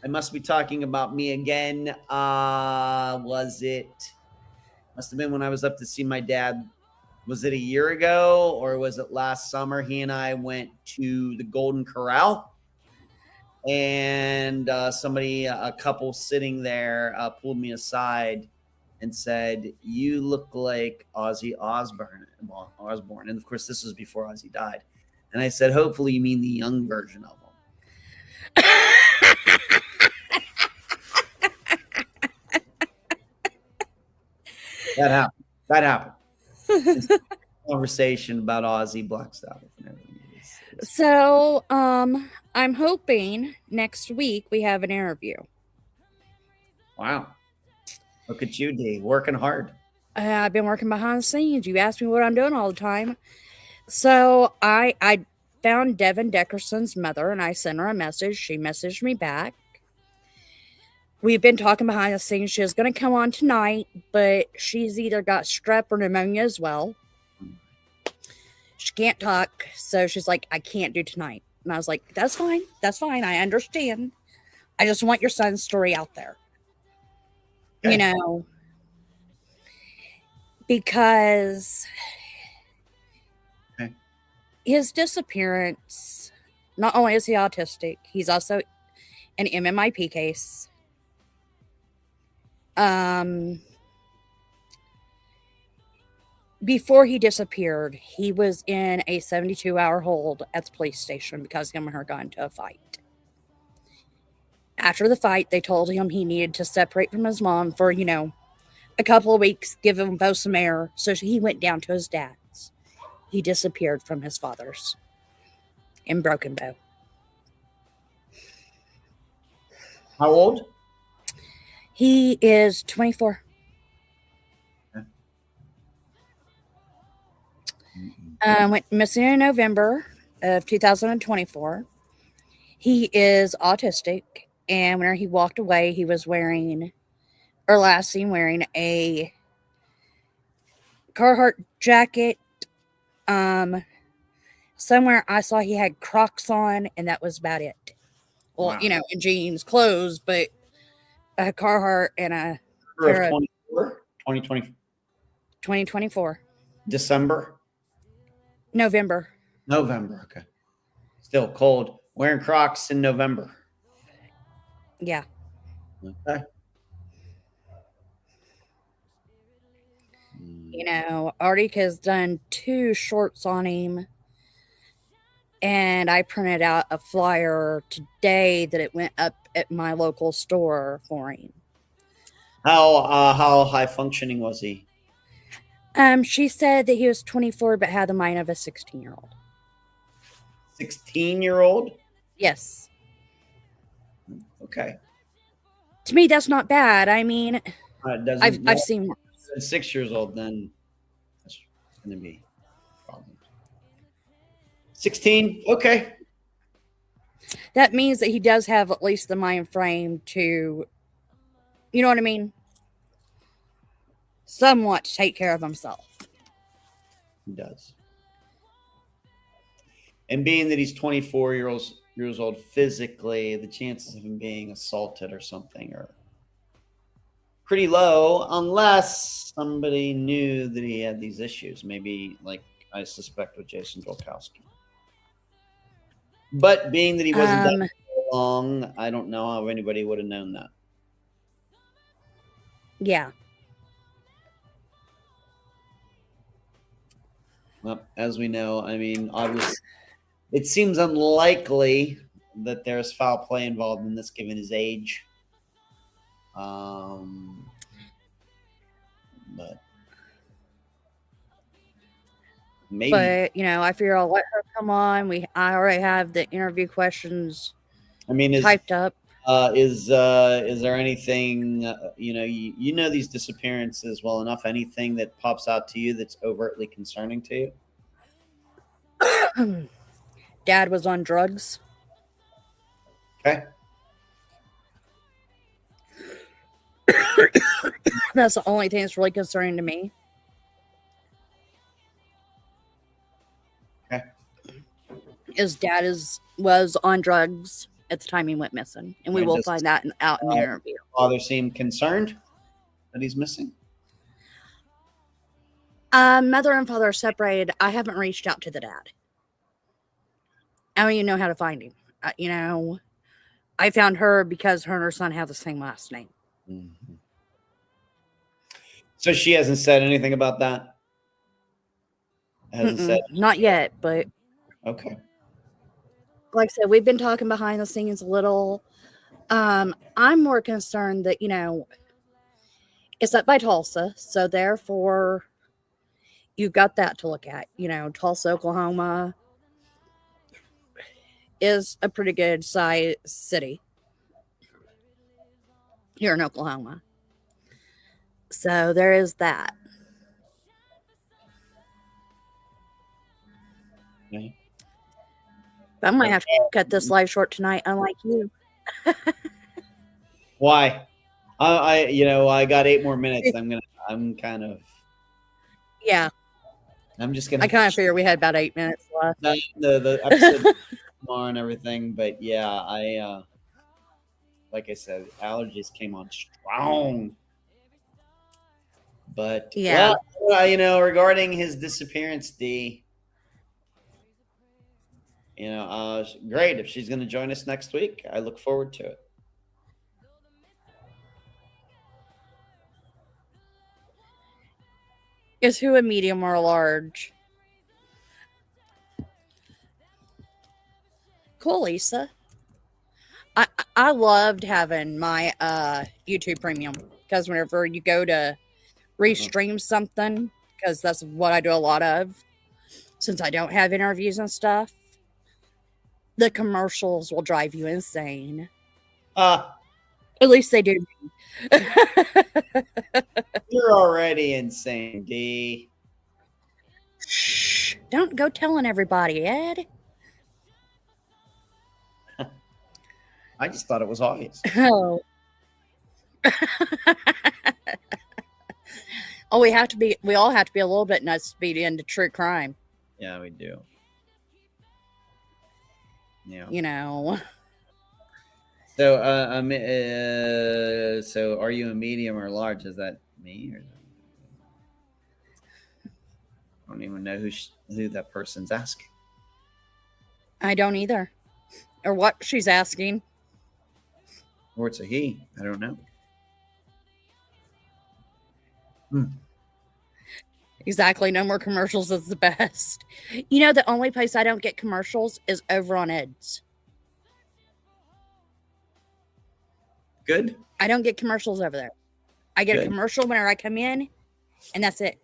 I must be talking about me again. Must have been when I was up to see my dad. Was it a year ago or was it last summer? He and I went to the Golden Corral, and a couple sitting there pulled me aside and said, "You look like Ozzy Osbourne." Well, Osbourne, and of course, this was before Ozzy died. And I said, "Hopefully, you mean the young version of him." That happened. That happened. It's a conversation about Ozzy, Black Sabbath, and everything. So, I'm hoping next week we have an interview. Wow. Look at you, D, working hard. I've been working behind the scenes. You ask me what I'm doing all the time. So I found Devin Deckerson's mother and I sent her a message. She messaged me back. We've been talking behind the scenes. She was going to come on tonight, but she's either got strep or pneumonia as well. She can't talk, so she's like, I can't do tonight. And I was like, that's fine. That's fine. I understand. I just want your son's story out there. Okay. You know, because his disappearance, not only is he autistic, he's also an MMIP case. Before he disappeared, he was in a 72-hour hold at the police station because him and her got into a fight. After the fight, they told him he needed to separate from his mom for, a couple of weeks, give them both some air. So he went down to his dad's. He disappeared from his father's in Broken Bow. How old? He is 24. Went missing in November of 2024. He is autistic, and when he walked away, he was last seen wearing a Carhartt jacket. Somewhere I saw he had Crocs on, and that was about it. Well, Wow. Jeans, clothes, but a Carhartt and a pair of 2024. December. November. Okay. Still cold. Wearing Crocs in November. Yeah. Okay. Arctic has done 2 shorts on him. And I printed out a flyer today that it went up at my local store for him. How high functioning was he? She said that he was 24 but had the mind of a 16-year-old. 16-year-old? Yes. Okay. To me, that's not bad. I mean, I've seen 6 years old, then that's going to be problems. 16? Okay. That means that he does have at least the mind frame to, you know what I mean? Somewhat to take care of himself. He does. And being that he's 24 years old physically, the chances of him being assaulted or something are pretty low, unless somebody knew that he had these issues. Maybe, like I suspect with Jason Dolkowski. But being that he wasn't that long, I don't know how anybody would have known that. Yeah. Well, as we know, I mean, obviously, it seems unlikely that there's foul play involved in this, given his age. But maybe. But I figure I'll let her come on. I already have the interview questions. Typed up. Is there anything you know these disappearances well enough? Anything that pops out to you that's overtly concerning to you? Dad was on drugs. Okay. That's the only thing that's really concerning to me. Okay. His dad was on drugs at the time he went missing, and we will find that out in the interview. Father seemed concerned that he's missing. Mother and father are separated. I haven't reached out to the dad. I don't even know how to find him. I found her because her and her son have the same last name. Mm-hmm. So she hasn't said anything about that? Hasn't said Not yet, but okay. like I said, we've been talking behind the scenes a little. I'm more concerned that, it's up by Tulsa, so therefore you've got that to look at. Tulsa, Oklahoma is a pretty good size city here in Oklahoma. So there is that. Okay. I might have to cut this live short tonight, unlike you. Why? I got 8 more minutes. I'm kind of. Yeah, I'm just gonna. I kind of figured we had about 8 minutes left. The episode tomorrow and everything, but yeah, like I said, allergies came on strong. But Yeah. regarding his disappearance, D, great if she's going to join us next week. I look forward to it. Is who a medium or a large? Cool, Lisa. I loved having my YouTube Premium because whenever you go to restream something, because that's what I do a lot of, since I don't have interviews and stuff, the commercials will drive you insane. At least they do. You're already insane, D. Shh! Don't go telling everybody, Ed. I just thought it was obvious. Oh. Oh, we all have to be a little bit nuts to be into true crime. Yeah, we do. Yeah. So, so are you a medium or large? Is that me? Or I don't even know who that person's asking. I don't either. Or what she's asking. Or it's a he. I don't know. Exactly. No more commercials is the best. The only place I don't get commercials is over on Ed's. Good. I don't get commercials over there. I get Good. a commercial whenever I come in, and that's it.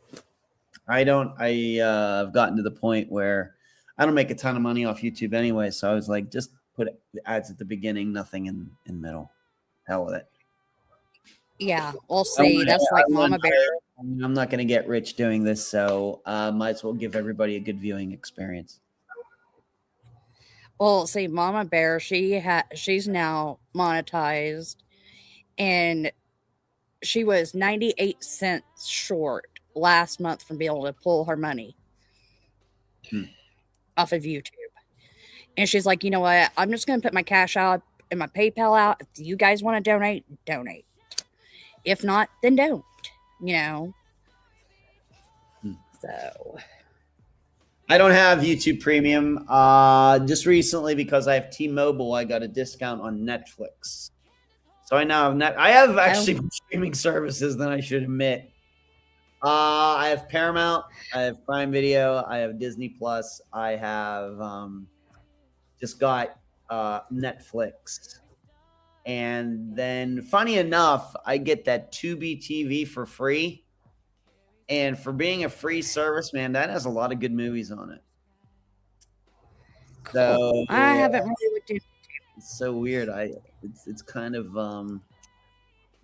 I don't. I've gotten to the point where I don't make a ton of money off YouTube anyway. So I was like, just put ads at the beginning, nothing in middle. Hell with it. Yeah, we'll see. That's like Mama Bear. I'm not going to get rich doing this, so might as well give everybody a good viewing experience. Well, see, Mama Bear, she's now monetized, and she was 98 cents short last month from being able to pull her money off of YouTube. And she's like, you know what? I'm just going to put my cash out and my PayPal out. If you guys want to donate, donate. If not, then don't. So I don't have YouTube Premium. Just recently, because I have T-Mobile, I got a discount on Netflix. So I now have I have actually more streaming services than I should admit. I have Paramount, I have Prime Video, I have Disney Plus, I have just got Netflix. And then, funny enough, I get that Tubi TV for free. And for being a free service, man, that has a lot of good movies on it. cool. So I haven't really looked into it. It's so weird. It's kind of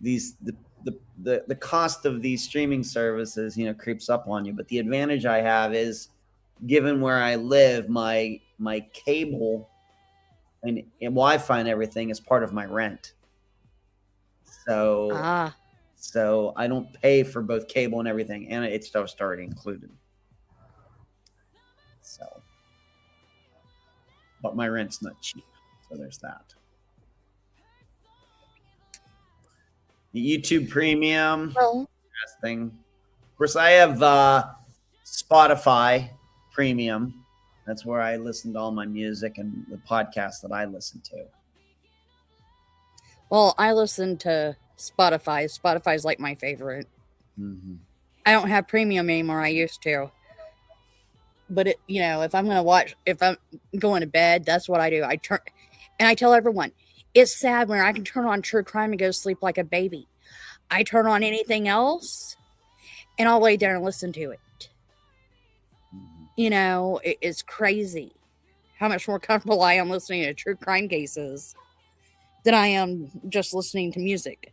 the cost of these streaming services, creeps up on you. But the advantage I have is, given where I live, my cable and Wi-Fi and everything is part of my rent. So so I don't pay for both cable and everything, and it's just already included. So, but my rent's not cheap, so there's that. The YouTube Premium thing. Of course, I have Spotify Premium. That's where I listen to all my music and the podcasts that I listen to. Well, I listen to Spotify. Spotify's like my favorite. Mm-hmm. I don't have premium anymore. I used to. But if I'm going to bed, that's what I do. And I tell everyone, it's sad when I can turn on true crime and go to sleep like a baby. I turn on anything else and I'll lay down and listen to it. It's crazy how much more comfortable I am listening to true crime cases than I am just listening to music.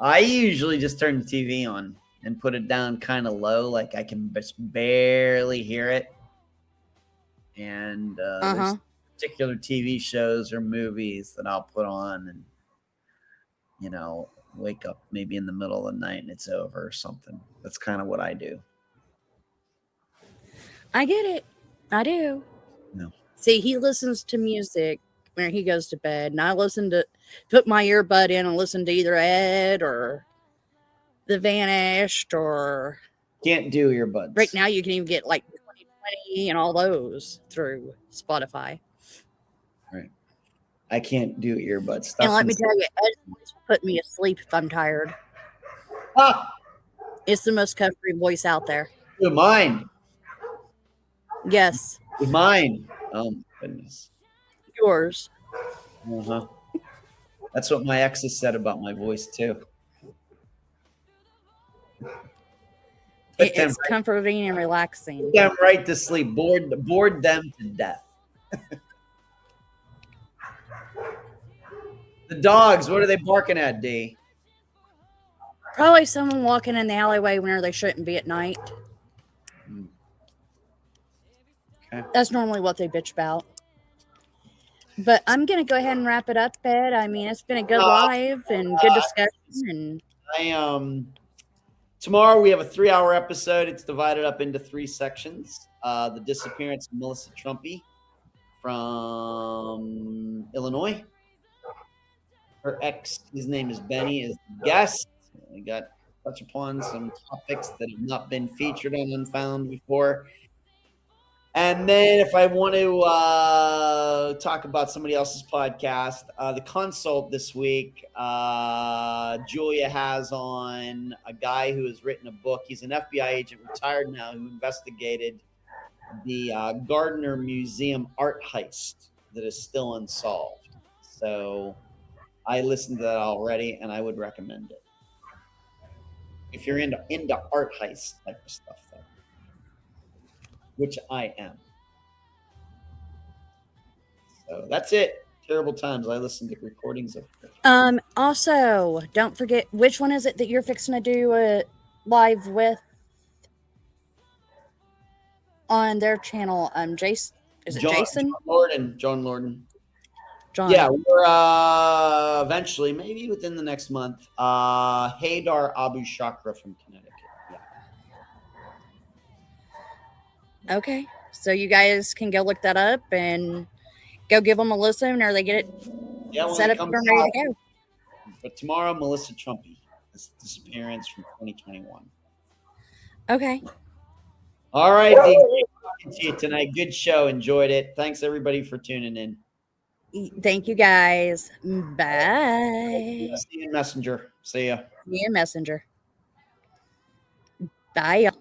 I usually just turn the TV on and put it down kind of low, like I can just barely hear it. And there's particular TV shows or movies that I'll put on and, wake up maybe in the middle of the night and it's over or something. That's kind of what I do. I get it. I do. No. See, he listens to music when he goes to bed, and I put my earbud in and listen to either Ed or The Vanished or... Can't do earbuds. Right now you can even get like 2020 and all those through Spotify. Right. I can't do earbud stuff. And let me tell you, Ed put me asleep if I'm tired. Ah! It's the most comforting voice out there. With mine. Yes. With mine. Oh, my goodness. Yours. Uh-huh. That's what my exes said about my voice, too. It's comforting and relaxing. Put them right to sleep. Bored them to death. The dogs, what are they barking at, D? Probably someone walking in the alleyway whenever they shouldn't be at night. Okay. That's normally what they bitch about. But I'm going to go ahead and wrap it up, Ed. I mean, it's been a good live and good discussion. Tomorrow we have a 3-hour episode. It's divided up into 3 sections. The disappearance of Melissa Trumpy from Illinois. Her ex, his name is Benny, is the guest. We got to touch upon some topics that have not been featured on Unfound before. And then if I want to talk about somebody else's podcast, The Consult this week, Julia has on a guy who has written a book. He's an FBI agent, retired now, who investigated the Gardner Museum art heist that is still unsolved. So I listened to that already, and I would recommend it. If you're into art heist type of stuff, though. Which I am. So that's it. Terrible times. I listen to recordings of it. Also, don't forget, which one is it that you're fixing to do a live with on their channel? Jason? Is it Jason? John Lorden. John. Yeah, we're eventually, maybe within the next month, Haydar Abu Shakra from Connecticut. Yeah. Okay, so you guys can go look that up and go give them a listen, or they get it set up and ready to go. But tomorrow, Melissa Trumpy, this disappearance from 2021. Okay. All right, DJ, talking to you tonight. Good show. Enjoyed it. Thanks, everybody, for tuning in. Thank you, guys. Bye. See you in Messenger. See ya. See you in Messenger. Bye, y'all.